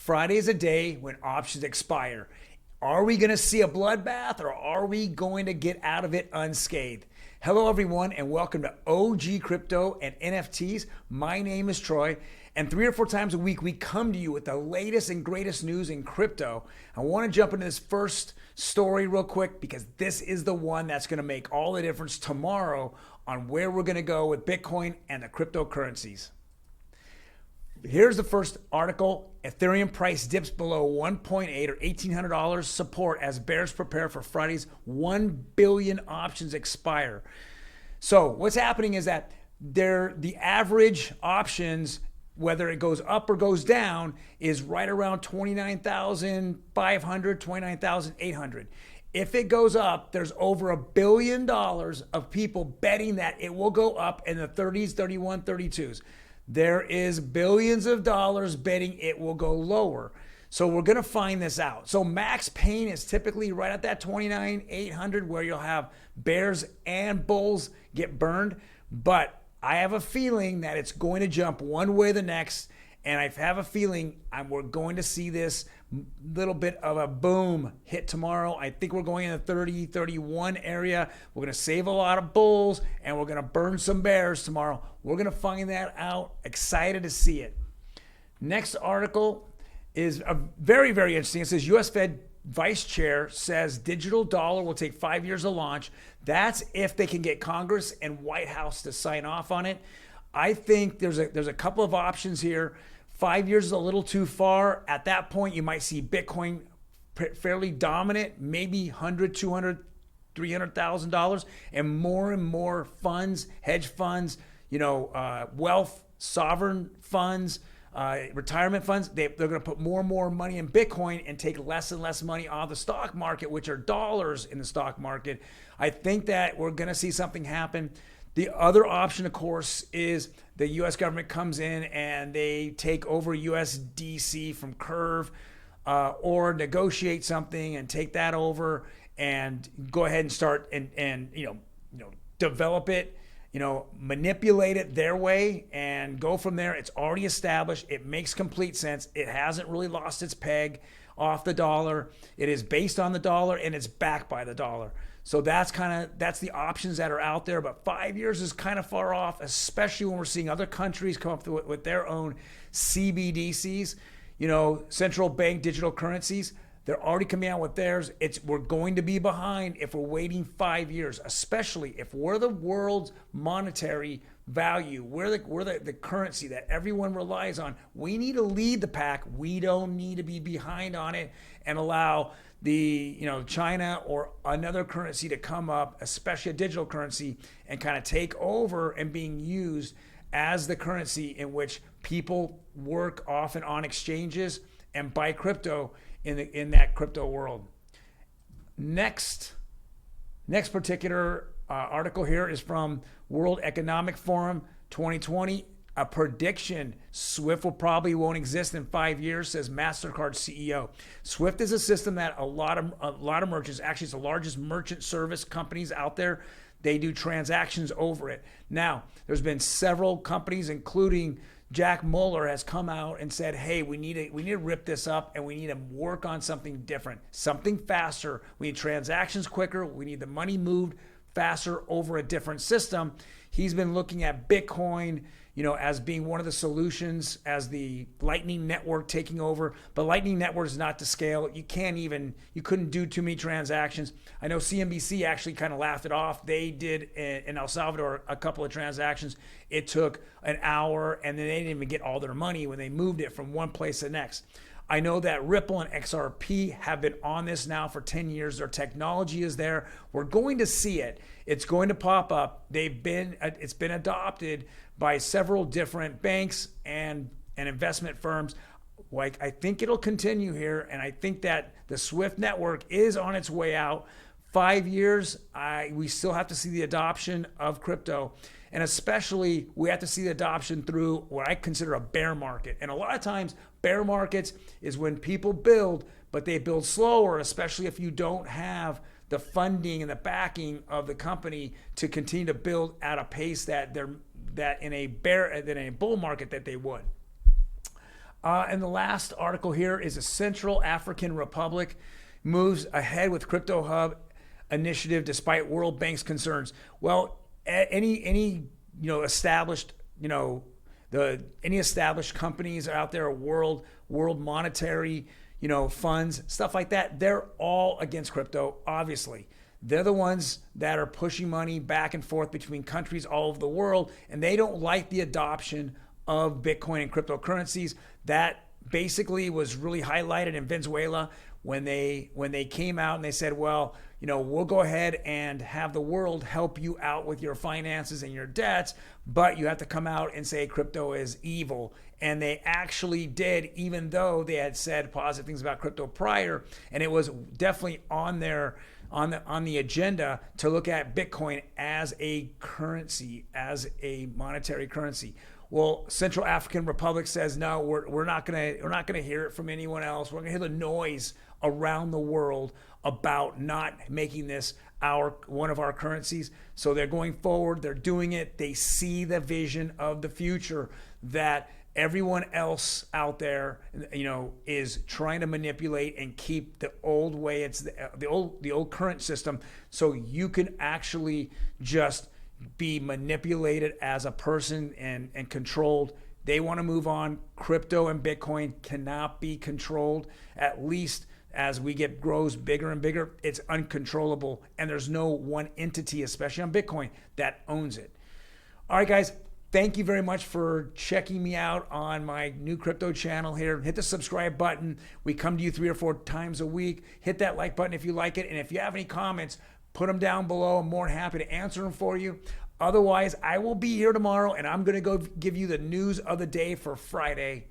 Friday is a day when options expire. Are we going to see a bloodbath or are we going to get out of it unscathed? Hello, everyone, and welcome to OG Crypto and NFTs. My name is Troy, and 3 or 4 times a week, we come to you with the latest and greatest news in crypto. I want to jump into this first story real quick because this is the one that's going to make all the difference tomorrow on where we're going to go with Bitcoin and the cryptocurrencies. Here's the first article. Ethereum price dips below 1.8 or $1,800 support as bears prepare for Friday's 1 billion options expire. So what's happening is that the average options, whether it goes up or goes down, is right around 29,500, 29,800. If it goes up, there's over $1 billion of people betting that it will go up in the 30s, 31, 32s. There is billions of dollars betting it will go lower. So we're going to find this out. So max pain is typically right at that 29,800 where you'll have bears and bulls get burned. But I have a feeling that it's going to jump one way or the next. And I have a feeling we're going to see this little bit of a boom hit tomorrow. I think we're going in the 30, 31 area. We're going to save a lot of bulls and we're going to burn some bears tomorrow. We're going to find that out. Excited to see it. Next article is a very, very interesting. It says U.S. Fed Vice Chair says digital dollar will take 5 years to launch. That's if they can get Congress and White House to sign off on it. I think there's a couple of options here. 5 years is a little too far. At that point, you might see Bitcoin fairly dominant, maybe $100, $200, $300,000, and more funds, hedge funds, wealth, sovereign funds, retirement funds. They're going to put more and more money in Bitcoin and take less and less money off the stock market, which are dollars in the stock market. I think that we're going to see something happen. The other option, of course, is the U.S. government comes in and they take over USDC from Curve or negotiate something and take that over and go ahead and start and develop it, manipulate it their way and go from there. It's already established. It makes complete sense. It hasn't really lost its peg off the dollar. It is based on the dollar and it's backed by the dollar. So that's the options that are out there. But 5 years is kind of far off, especially when we're seeing other countries come up with their own CBDCs, central bank digital currencies. They're already coming out with theirs. We're going to be behind if we're waiting 5 years, especially if we're the world's monetary value. We're the currency that everyone relies on. We need to lead the pack. We don't need to be behind on it and allow China or another currency to come up, especially a digital currency, and kind of take over and being used as the currency in which people work often on exchanges and buy crypto in that crypto world. Next particular article here is from World Economic Forum 2020. A prediction: SWIFT won't exist in 5 years, says MasterCard CEO. SWIFT is a system that a lot of merchants, actually it's the largest merchant service companies out there, they do transactions over it. Now, there's been several companies, including Jack Muller, has come out and said, hey, we need to rip this up and we need to work on something different, something faster. We need transactions quicker. We need the money moved faster over a different system. He's been looking at Bitcoin, as being one of the solutions, as the Lightning Network taking over. But Lightning Network is not to scale. You couldn't do too many transactions. I know CNBC actually kind of laughed it off. They did in El Salvador a couple of transactions. It took an hour and then they didn't even get all their money when they moved it from one place to the next. I know that Ripple and XRP have been on this now for 10 years. Their technology is there. We're going to see it. It's going to pop up. It's been adopted by several different banks and investment firms. I think it'll continue here, and I think that the SWIFT network is on its way out. 5 years, we still have to see the adoption of crypto. And especially, we have to see the adoption through what I consider a bear market. And a lot of times, bear markets is when people build, but they build slower, especially if you don't have the funding and the backing of the company to continue to build at a pace that in a bull market that they would. And the last article here is a Central African Republic moves ahead with crypto hub initiative despite World Bank's concerns. Well, any established any established companies out there, world monetary funds, stuff like that, they're all against crypto. Obviously, they're the ones that are pushing money back and forth between countries all over the world, and they don't like the adoption of Bitcoin and cryptocurrencies. That basically was really highlighted in Venezuela when they came out and they said, well, we'll go ahead and have the world help you out with your finances and your debts, but you have to come out and say crypto is evil. And they actually did, even though they had said positive things about crypto prior, and it was definitely on the agenda to look at Bitcoin as a currency, as a monetary currency. Well, Central African Republic says no. We're not gonna hear it from anyone else. We're gonna hear the noise around the world about not making this one of our currencies. So they're going forward. They're doing it. They see the vision of the future that everyone else out there, is trying to manipulate and keep the old way. It's the old current system, so you can actually just be manipulated as a person and controlled. They want to move on. Crypto and Bitcoin cannot be controlled, at least as grows bigger and bigger. It's uncontrollable, and there's no one entity, especially on Bitcoin, that owns it. All right, guys, thank you very much for checking me out on my new crypto channel here. Hit the subscribe button. We come to you 3 or 4 times a week. Hit that like button if you like it, and if you have any comments, put them down below. I'm more than happy to answer them for you. Otherwise, I will be here tomorrow, and I'm going to go give you the news of the day for Friday.